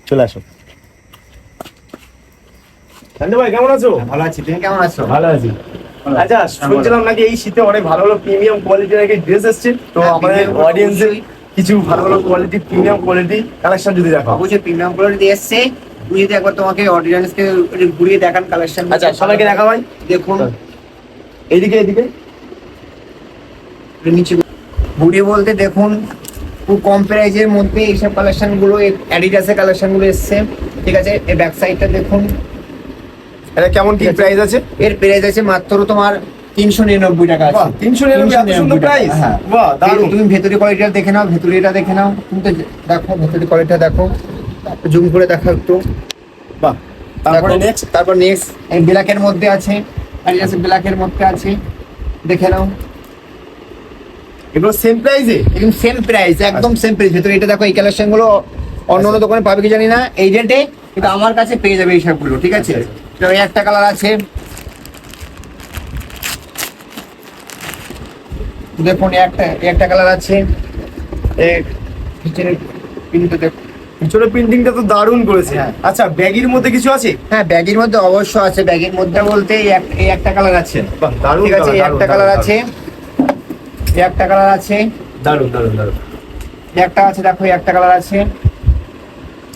চলে আসো। শান্টু ভাই কেমন আছো? ভালো আছি, তুমি কেমন আছো? ভালো আছি। আচ্ছা, শুনছিলাম নাকি এই শীতে অনেক ভালো ভালো প্রিমিয়াম কোয়ালিটির নাকি ড্রেস এসছে, তো আমাদের অডিয়েন্সের কিছু ভালো ভালো কোয়ালিটি প্রিমিয়াম কোয়ালিটি কালেকশন যদি দেখো। অবশ্যই প্রিমিয়াম কোয়ালিটি এসছে। তুমি যদি একবার তোমাকে অডিয়েন্সকে ঘুরিয়ে দেখান কালেকশন। আচ্ছা, সবাইকে দেখা ভাই। দেখুন এইদিকে এইদিকে নিচে ঘুরিয়ে বলতে দেখুন, খুব কম প্রাইজের মধ্যে এইসব কালেকশন গুলো, অ্যাডিডাসের কালেকশন গুলো এসছে। ঠিক আছে, এই ব্যাক সাইডটা দেখুন। এটা কেমন কি প্রাইস আছে? এর প্রাইস আছে মাত্র তোমার 399 টাকা আছে। 399 এত সুন্দর প্রাইস। হ্যাঁ, বাহ, দারুণ। তুমি ভেতরি কোয়ালিটিটা দেখে নাও, ভেতরিটা দেখে নাও। তুমি তো দেখো ভেতরি কোয়ালিটিটা দেখো, জুম করে দেখো একটু। বাহ, তারপর নেক্সট এই ব্ল্যাকের মধ্যে আছে, অ্যাডিডাস ব্ল্যাকের মধ্যে আছে, দেখে নাও। এগুলো সেম প্রাইসে? একদম সেম প্রাইস, একদম সেম প্রাইস। ভেতরে এটা দেখো, এই কালেকশন গুলো অন্য অন্য দোকানে পাবে কি জানি না এই রেটে, কিন্তু আমার কাছে পেয়ে যাবে এই সবগুলো। ঠিক আছে, তো এই একটা কালার আছে, দেখুন একটা কালার আছে। পিছনে প্রিন্টিংটা তো দারুণ করেছে। হ্যাঁ। আচ্ছা, ব্যাগের মধ্যে কিছু আছে? হ্যাঁ, ব্যাগের মধ্যে অবশ্য আছে। ব্যাগের মধ্যে বলতে এই একটা কালার আছে। বাহ, দারুণ। ঠিক আছে, এই একটা কালার আছে, এই একটা কালার আছে, দারুণ দারুণ দারুণ। এই একটা আছে, দেখো এই একটা কালার আছে।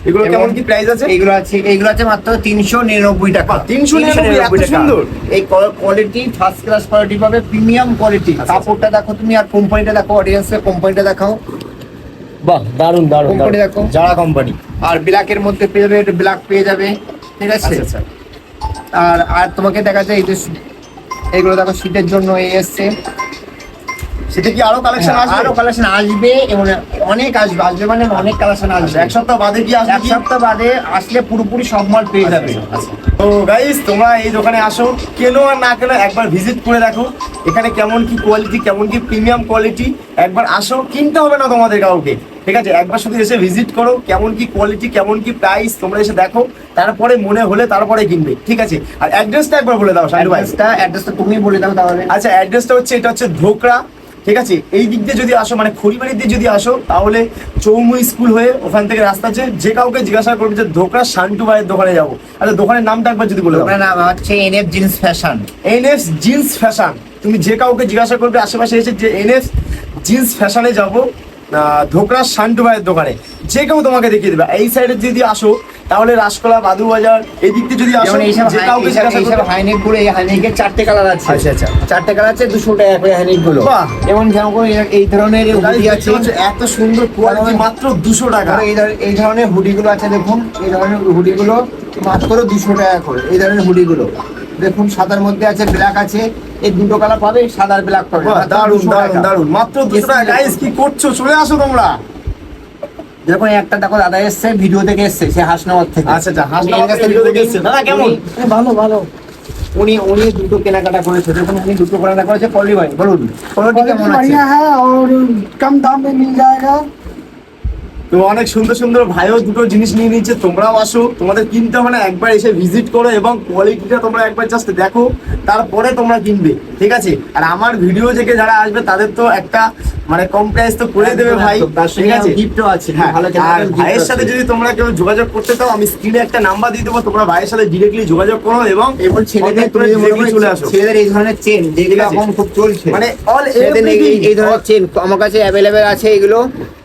এগুলো কেমন কি প্রাইস আছে? এইগুলো আছে মাত্র 399 টাকা। 399 এত সুন্দর। এই কোয়ালিটি ফার্স্ট ক্লাস কোয়ালিটি পাবে, প্রিমিয়াম কোয়ালিটি। কাপড়টা দেখো তুমি, আর কোম্পানিটা দেখো, অডিয়েন্সের কোম্পানিটা দেখাও। বাহ, দারুণ দারুণ কোম্পানি দেখো, যারা কোম্পানি। আর ব্ল্যাকের মধ্যে পেয়ে যাবে, এটা ব্ল্যাক পেয়ে যাবে। ঠিক আছে, আচ্ছা। আর তোমাকে দেখা যায় এই যে এইগুলো দেখো, শীতের জন্য এই এসছে। সেটা কি আরো কালেকশন আসবে? আরো কালেকশন আসবে, এবং অনেক আসবে মানে অনেক কালেকশন আসবে। এক সপ্তাহ বাদে কি আসবে? এক সপ্তাহ বাদে আসলে পুরোপুরি সব মাল পেয়ে যাবে। তো গাইস, তোমরা এই দোকানে আসো, কেন আর না কেন একবার ভিজিট করে দেখো এখানে কেমন কি কোয়ালিটি, কেমন কি প্রিমিয়াম কোয়ালিটি। একবার আসো, কিনতে হবে না তোমাদের কাউকে। ঠিক আছে, একবার শুধু এসে ভিজিট করো, কেমন কি কোয়ালিটি, কেমন কি প্রাইস, তোমরা এসে দেখো, তারপরে মনে হলে তারপরে কিনবে। ঠিক আছে, আর অ্যাড্রেসটা একবার বলে দাও শান্টু ভাই। অ্যাড্রেসটা তুমি বলে দাও তাহলে। আচ্ছা, অ্যাড্রেসটা হচ্ছে, এটা হচ্ছে ধোকরা। ঠিক আছে, এই দিক দিয়ে যদি আসো, মানে খড়িবাড়ির দিয়ে যদি আসো, তাহলে চৌমু স্কুল হয়ে ওখান থেকে রাস্তা আছে। যে কাউকে জিজ্ঞাসা করবে যে ধোকরা শান্টু ভাইয়ের দোকানে যাবো। আচ্ছা, দোকানের নামটা একবার যদি বলে দাও। দোকানের নাম হচ্ছে NF jeans fashion. NF jeans fashion. তুমি যে কাউকে জিজ্ঞাসা করবে আশেপাশে এসে যে এনএফ জিন্স ফ্যাশনে যাবো, ধোকরা শান্টু ভাইয়ের দোকানে, যে কেউ তোমাকে দেখিয়ে দেবে। এই সাইডে যদি আসো, তাহলে রাসকলা, বাদু বাজার, এই দিক দিয়ে যদি আসো, যে কাউকে জিজ্ঞাসা করবে। হাইনেক গুলো, এই হাইনেকের 4টে কালার আছে। আচ্ছা। 4টে কালার আছে, 200 টাকা করে হাইনেক গুলো। বাহ। যেমন এই ধরনের হুডি আছে, এত সুন্দর কোয়ালিটি, মাত্র 200 টাকা। এই ধরনের হুডি গুলো আছে, দেখুন এই ধরনের হুডি গুলো মাত্র 200 টাকা করে। এই ধরনের হুডি গুলো দেখুন, সাদার মধ্যে আছে, ব্ল্যাক আছে। এই দুটো কালার পাবে, সাদা আর ব্ল্যাক পাবে। দারুন দারুন দারুন, মাত্র 200 টাকা। গাইস, কি করছো? চলে আসো তোমরা। দেখুন একটা দেখো, দাদা এসছে, ভিডিও থেকে এসছে, সে হাসনাবাদ থেকে। আচ্ছা, হাসনাবাদ থেকে ভিডিও দেখে এসেছে। দাদা কেমন? ভালো। উনি দুটো কেনাকাটা করেছে। দেখুন, উনি দুটো কেনাকাটা করেছে। পল্লী ভাই বলুন, কোয়ালিটি কেমন আছে? बढ़िया है और कम दाम में मिल जाएगा। তো অনেক সুন্দর সুন্দর ভাইও দুটো জিনিস নিয়ে নিচ্ছে। তোমরাও আসো, তোমাদের কিনতে হবে না, একবার এসে ভিজিট করো এবং কোয়ালিটিটা তোমরা একবার জাস্ট দেখো, তারপরে তোমরা কিনবে। ঠিক আছে, আর আমার ভিডিও থেকে যারা আসবে তাদের তো একটা মানে কম প্রাইস তো করে দেবে ভাই। ঠিক আছে, গিফটও আছে। হ্যাঁ, আর ভাইয়ের সাথে যদি তোমরা কেউ যোগাযোগ করতে চাও, আমি স্ক্রিনে একটা নাম্বার দিয়ে দেবো, তোমরা ভাইয়ের সাথে ডিরেক্টলি যোগাযোগ করো এবং ছেলেদের চলে আসো। ছেলেদের এই ধরনের চেন যেগুলো এখন খুব চলছে, মানে অল এই ধরনের চেন আমার কাছে অ্যাভেলেবেল আছে। এগুলো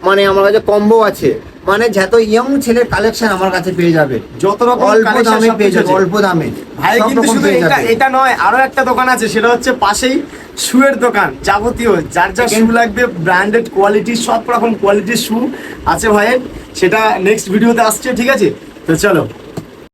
মানে আমার কাছে কম্বো আছে, মানে যত ইয়ং ছেলের কালেকশন আমার কাছে পেয়ে যাবে। যত রকম অল্প দামে পেয়ে যাবে, অল্প দামে। ভাই কিন্তু শুধু এটা নয়, আরো একটা দোকান আছে, সেটা হচ্ছে পাশেই শুয়ের দোকান। যাবতীয় যার যা শু লাগবে, ব্র্যান্ডেড কোয়ালিটি, সব রকম কোয়ালিটির শু আছে ভাইয়ের। সেটা নেক্সট ভিডিওতে আসছে। ঠিক আছে, তো চলো।